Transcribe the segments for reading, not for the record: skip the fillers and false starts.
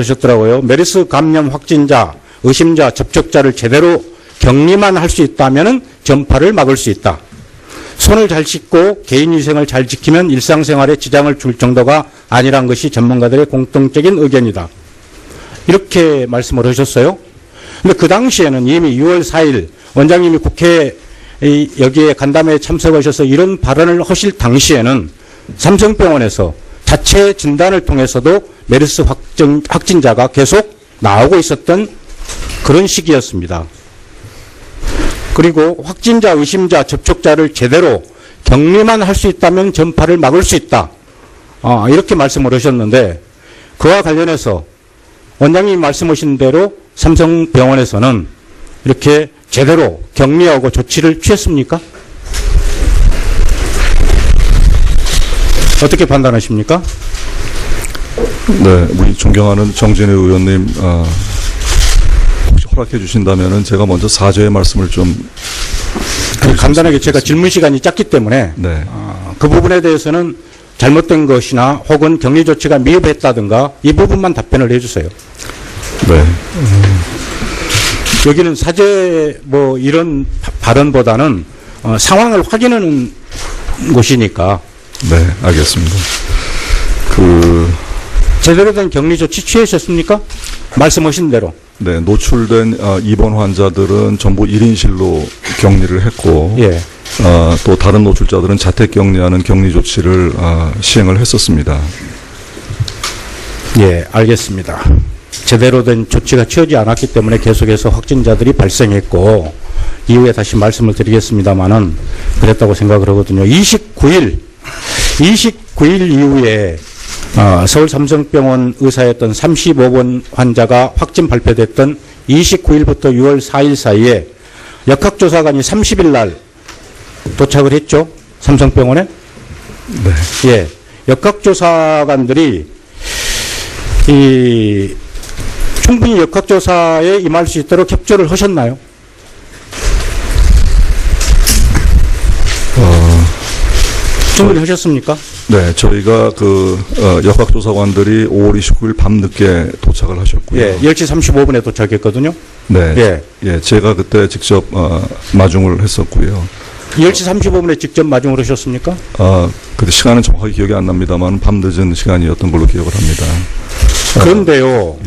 그러셨더라고요. 메르스 감염 확진자, 의심자, 접촉자를 제대로 격리만 할 수 있다면 전파를 막을 수 있다. 손을 잘 씻고 개인위생을 잘 지키면 일상생활에 지장을 줄 정도가 아니란 것이 전문가들의 공통적인 의견이다. 이렇게 말씀을 하셨어요. 근데 그 당시에는 이미 6월 4일 원장님이 국회에 여기에 간담회에 참석하셔서 이런 발언을 하실 당시에는 삼성병원에서 자체 진단을 통해서도 메르스 확진자가 계속 나오고 있었던 그런 시기였습니다. 그리고 확진자, 의심자, 접촉자를 제대로 격리만 할 수 있다면 전파를 막을 수 있다. 이렇게 말씀을 하셨는데 그와 관련해서 원장님이 말씀하신 대로 삼성병원에서는 이렇게 제대로 격리하고 조치를 취했습니까? 어떻게 판단하십니까? 네, 우리 존경하는 정진애 의원님 혹시 허락해 주신다면은 제가 먼저 사죄의 말씀을 좀 간단하게 제가 질문 시간이 짧기 때문에 네. 그 부분에 대해서는 잘못된 것이나 혹은 격리 조치가 미흡했다든가 이 부분만 답변을 해주세요. 네. 여기는 사죄 뭐 이런 발언보다는 상황을 확인하는 곳이니까. 네, 알겠습니다. 제대로 된 격리 조치 취하셨습니까? 말씀하신 대로. 네, 노출된 입원 환자들은 전부 1인실로 격리를 했고, 예. 또 다른 노출자들은 자택 격리하는 격리 조치를 시행을 했었습니다. 예, 알겠습니다. 제대로 된 조치가 취하지 않았기 때문에 계속해서 확진자들이 발생했고, 이후에 다시 말씀을 드리겠습니다만은 그랬다고 생각을 하거든요. 29일 이후에 서울 삼성병원 의사였던 35번 환자가 확진 발표됐던 29일부터 6월 4일 사이에 역학조사관이 30일 날 도착을 했죠. 삼성병원에. 네. 예. 역학조사관들이 충분히 역학조사에 임할 수 있도록 협조를 하셨나요? 충분히 하셨습니까? 네, 저희가 역학조사관들이 5월 29일 밤늦게 도착을 하셨고요. 예, 10시 35분에 도착했거든요. 네. 예, 제가 그때 직접 마중을 했었고요. 10시 35분에 직접 마중을 하셨습니까? 그때 시간은 정확하게 기억이 안 납니다만 밤늦은 시간이었던 걸로 기억을 합니다. 그런데요.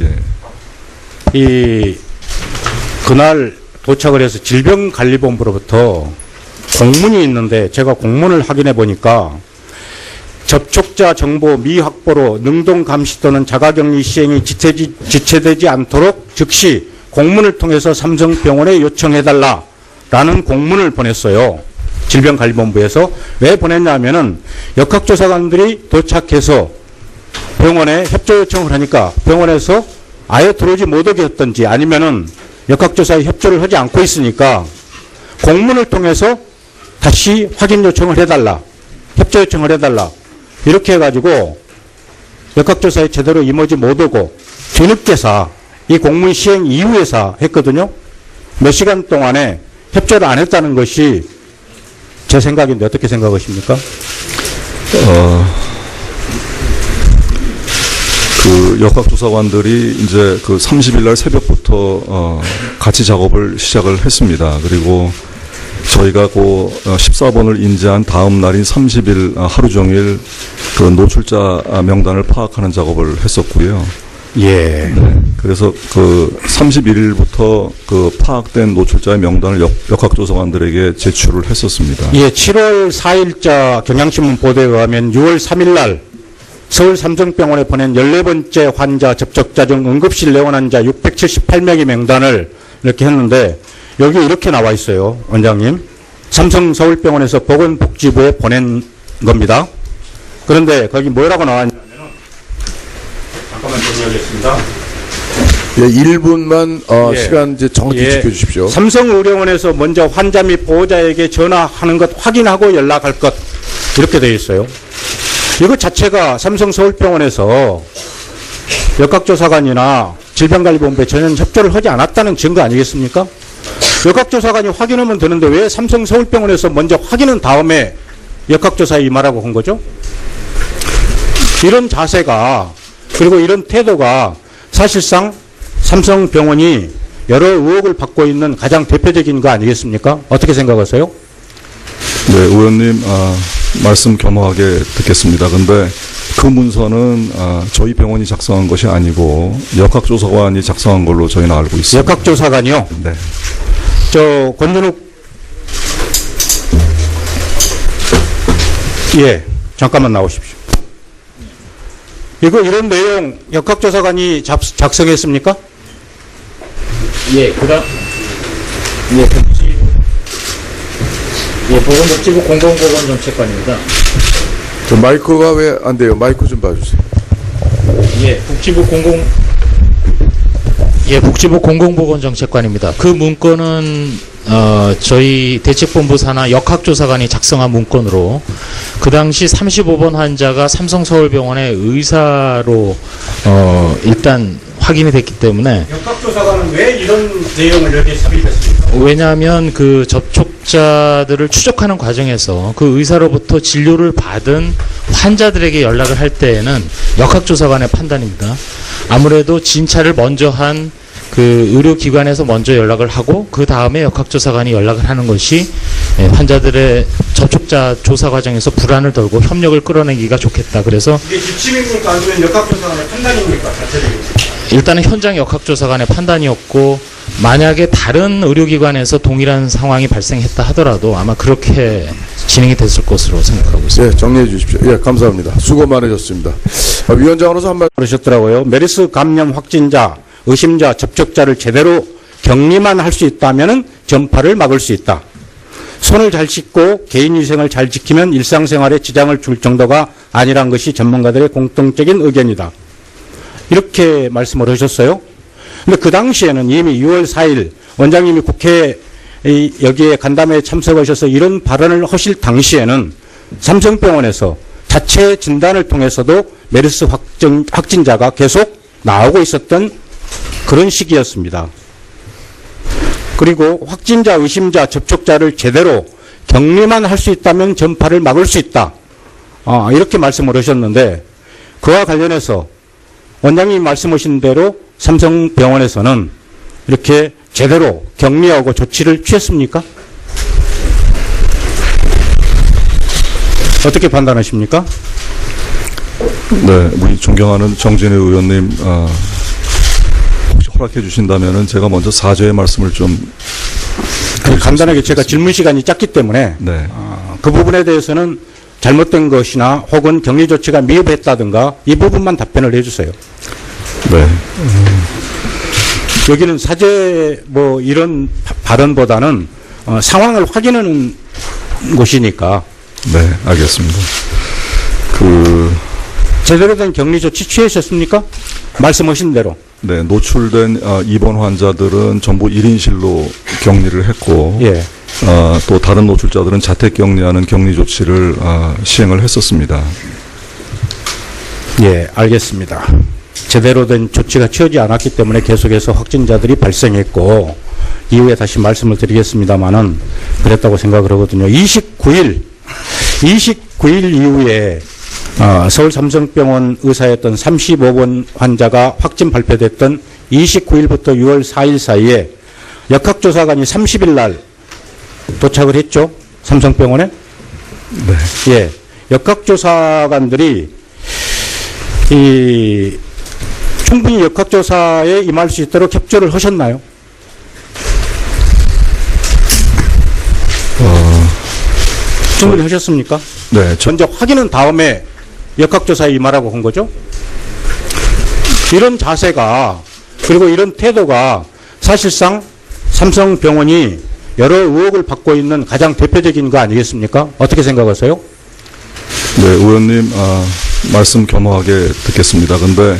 예. 그날 도착을 해서 질병관리본부로부터 공문이 있는데 제가 공문을 확인해 보니까 접촉자 정보 미확보로 능동 감시 또는 자가격리 시행이 지체되지 않도록 즉시 공문을 통해서 삼성병원에 요청해달라라는 공문을 보냈어요. 질병관리본부에서. 왜 보냈냐면은 역학조사관들이 도착해서 병원에 협조 요청을 하니까 병원에서 아예 들어오지 못하게 했던지 아니면은 역학조사에 협조를 하지 않고 있으니까 공문을 통해서 다시 확인 요청을 해달라. 협조 요청을 해달라. 이렇게 해가지고 역학조사에 제대로 임하지 못하고 뒤늦게사 이 공문 시행 이후에사 했거든요. 몇 시간 동안에 협조를 안 했다는 것이 제 생각인데 어떻게 생각하십니까? 역학조사관들이 이제 30일 날 새벽부터 같이 작업을 시작을 했습니다. 그리고 저희가 14번을 인지한 다음 날인 30일 하루 종일 노출자 명단을 파악하는 작업을 했었고요. 예. 네. 그래서 31일부터 파악된 노출자의 명단을 역학조사관들에게 제출을 했었습니다. 예, 7월 4일자 경향신문 보도에 의하면 6월 3일 날 서울 삼성병원에 보낸 14번째 환자 접촉자 중 응급실 내원 환자 678명의 명단을 이렇게 했는데 여기 이렇게 나와 있어요. 원장님. 삼성 서울병원에서 보건복지부에 보낸 겁니다. 그런데 거기 뭐라고 나왔냐면 잠깐만 정리하겠습니다. 예, 1분만 예. 시간 이제 정확히 예. 지켜주십시오. 삼성의료원에서 먼저 환자 및 보호자에게 전화하는 것 확인하고 연락할 것 이렇게 되어 있어요. 이거 자체가 삼성 서울병원에서 역학조사관이나 질병관리본부에 전혀 협조를 하지 않았다는 증거 아니겠습니까? 역학조사관이 확인하면 되는데 왜 삼성 서울병원에서 먼저 확인한 다음에 역학조사에 임하라고 한 거죠? 이런 자세가 그리고 이런 태도가 사실상 삼성병원이 여러 의혹을 받고 있는 가장 대표적인 거 아니겠습니까? 어떻게 생각하세요? 네, 의원님 말씀 겸허하게 듣겠습니다. 근데 그 문서는 저희 병원이 작성한 것이 아니고 역학조사관이 작성한 걸로 저희는 알고 있습니다. 역학조사관이요? 네. 권준욱, 예, 잠깐만 나오십시오. 이런 내용 역학조사관이 작성했습니까? 예, 보건복지부 공공보건정책관입니다. 저 마이크가 왜 안 돼요? 마이크 좀 봐주세요. 북지부 공공보건정책관입니다. 그 문건은 저희 대책본부 산하 역학조사관이 작성한 문건으로 그 당시 35번 환자가 삼성서울병원의 의사로 일단 확인이 됐기 때문에 역학조사관은 왜 이런 내용을 여기에 삽입했습니까? 왜냐하면 그 접촉자들을 추적하는 과정에서 그 의사로부터 진료를 받은 환자들에게 연락을 할 때에는 역학조사관의 판단입니다. 아무래도 진찰을 먼저 한 그 의료기관에서 먼저 연락을 하고 그 다음에 역학조사관이 연락을 하는 것이 환자들의 접촉자 조사 과정에서 불안을 덜고 협력을 끌어내기가 좋겠다. 그래서 이게 지침입니까? 아니면 역학조사관의 판단입니까? 자체적으로. 일단은 현장 역학조사관의 판단이었고 만약에 다른 의료기관에서 동일한 상황이 발생했다 하더라도 아마 그렇게 진행이 됐을 것으로 생각하고 있습니다. 네, 정리해 주십시오. 예, 감사합니다. 수고 많으셨습니다. 위원장으로서 한 말. 그러셨더라고요. 메르스 감염 확진자, 의심자, 접촉자를 제대로 격리만 할 수 있다면 전파를 막을 수 있다. 손을 잘 씻고 개인위생을 잘 지키면 일상생활에 지장을 줄 정도가 아니란 것이 전문가들의 공통적인 의견이다. 이렇게 말씀을 하셨어요. 근데 그 당시에는 이미 6월 4일 원장님이 국회에 여기에 간담회에 참석하셔서 이런 발언을 하실 당시에는 삼성병원에서 자체 진단을 통해서도 메르스 확진자가 계속 나오고 있었던 그런 시기였습니다. 그리고 확진자, 의심자, 접촉자를 제대로 격리만 할 수 있다면 전파를 막을 수 있다. 이렇게 말씀을 하셨는데 그와 관련해서 원장님이 말씀하신 대로 삼성병원에서는 이렇게 제대로 격리하고 조치를 취했습니까? 어떻게 판단하십니까? 네, 우리 존경하는 정진희 의원님 혹시 허락해 주신다면은 제가 먼저 사죄의 말씀을 좀 간단하게 제가 질문 시간이 짧기 때문에 네. 그 부분에 대해서는 잘못된 것이나 혹은 격리 조치가 미흡했다든가 이 부분만 답변을 해주세요. 네. 여기는 사죄 뭐 이런 발언보다는 상황을 확인하는 곳이니까 네, 알겠습니다. 제대로 된 격리 조치 취하셨습니까? 말씀하신 대로. 네, 노출된 입원 환자들은 전부 1인실로 격리를 했고, 예. 또 다른 노출자들은 자택 격리하는 격리 조치를 시행을 했었습니다. 예, 알겠습니다. 제대로 된 조치가 취하지 않았기 때문에 계속해서 확진자들이 발생했고, 이후에 다시 말씀을 드리겠습니다만은 그랬다고 생각을 하거든요. 29일 이후에 서울 삼성병원 의사였던 35번 환자가 확진 발표됐던 29일부터 6월 4일 사이에 역학조사관이 30일 날 도착을 했죠. 삼성병원에. 네. 예. 역학조사관들이 충분히 역학조사에 임할 수 있도록 협조를 하셨나요? 충분히 하셨습니까? 네, 먼저 확인한 다음에 역학조사에 임하라고 한 거죠? 이런 자세가 그리고 이런 태도가 사실상 삼성병원이 여러 의혹을 받고 있는 가장 대표적인 거 아니겠습니까? 어떻게 생각하세요? 네, 의원님 말씀 겸허하게 듣겠습니다. 근데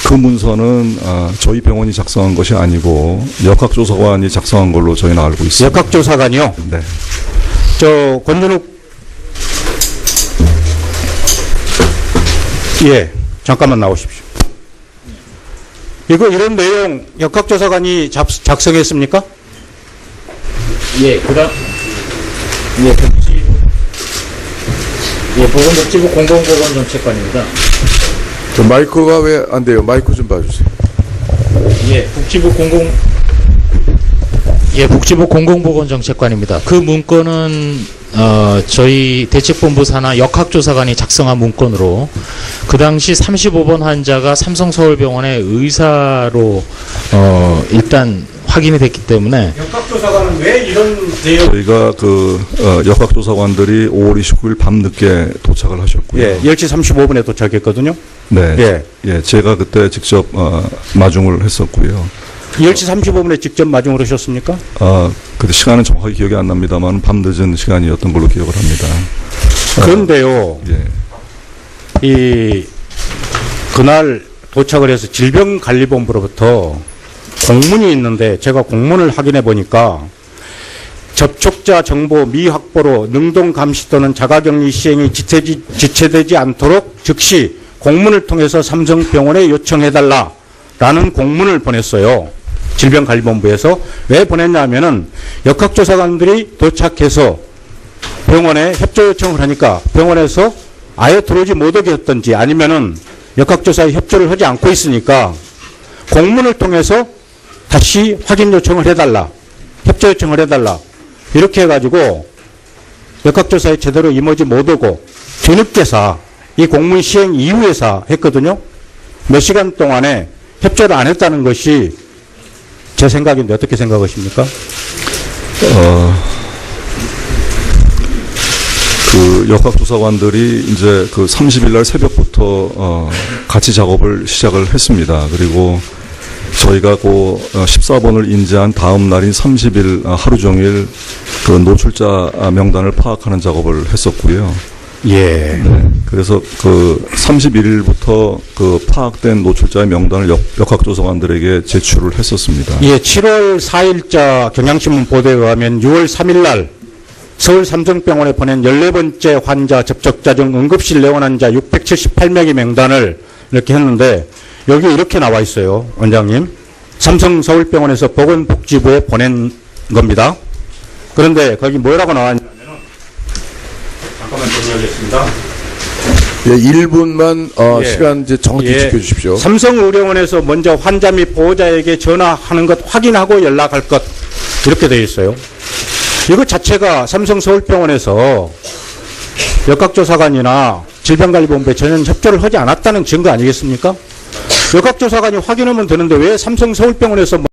그 문서는 저희 병원이 작성한 것이 아니고 역학조사관이 작성한 걸로 저희는 알고 있습니다. 역학조사관이요? 네. 권준욱, 예, 잠깐만 나오십시오. 이런 내용 역학조사관이 작성했습니까? 보건복지부 공공보건정책관입니다. 저 마이크가 왜 안 돼요? 마이크 좀 봐주세요. 복지부 공공보건정책관입니다. 그 문건은 저희 대책본부 산하 역학조사관이 작성한 문건으로 그 당시 35번 환자가 삼성서울병원의 의사로 일단 확인이 됐기 때문에 역학조사관은 왜 이런 내용? 저희가 역학조사관들이 5월 29일 밤늦게 도착을 하셨고요. 예, 10시 35분에 도착했거든요. 네. 예, 제가 그때 직접 마중을 했었고요. 10시 35분에 직접 마중을 하셨습니까? 그때 시간은 정확하게 기억이 안 납니다만 밤늦은 시간이었던 걸로 기억을 합니다. 그런데요, 예. 그날 도착을 해서 질병관리본부로부터 공문이 있는데 제가 공문을 확인해 보니까 접촉자 정보 미확보로 능동 감시 또는 자가격리 시행이 지체되지 않도록 즉시 공문을 통해서 삼성병원에 요청해달라라는 공문을 보냈어요. 질병관리본부에서. 왜 보냈냐면은 역학조사관들이 도착해서 병원에 협조 요청을 하니까 병원에서 아예 들어오지 못하게 했던지 아니면은 역학조사에 협조를 하지 않고 있으니까 공문을 통해서 다시 확인 요청을 해달라. 협조 요청을 해달라. 이렇게 해가지고 역학조사에 제대로 임하지 못하고 뒤늦게사 이 공문 시행 이후에사 했거든요. 몇 시간 동안에 협조를 안 했다는 것이 제 생각인데 어떻게 생각하십니까? 그 역학조사관들이 이제 그 30일 날 새벽부터 같이 작업을 시작을 했습니다. 그리고 저희가 그 14번을 인지한 다음 날인 30일 하루 종일 그 노출자 명단을 파악하는 작업을 했었고요. 예. 네. 그래서 그 31일부터 그 파악된 노출자의 명단을 역학조사관들에게 제출을 했었습니다. 예, 7월 4일자 경향신문 보도에 의하면 6월 3일 날 서울 삼성병원에 보낸 14번째 환자 접촉자 중 응급실 내원 환자 678명의 명단을 이렇게 했는데 여기 이렇게 나와 있어요. 원장님. 삼성 서울병원에서 보건복지부에 보낸 겁니다. 그런데 거기 뭐라고 나왔냐면은 잠깐만 정리하겠습니다. 예, 1분만 예. 시간 이제 정확히 예. 지켜주십시오. 삼성의료원에서 먼저 환자 및 보호자에게 전화하는 것 확인하고 연락할 것 이렇게 되어 있어요. 이거 자체가 삼성 서울병원에서 역학조사관이나 질병관리본부에 전혀 협조를 하지 않았다는 증거 아니겠습니까? 역학조사관이 확인하면 되는데 왜 삼성 서울병원에서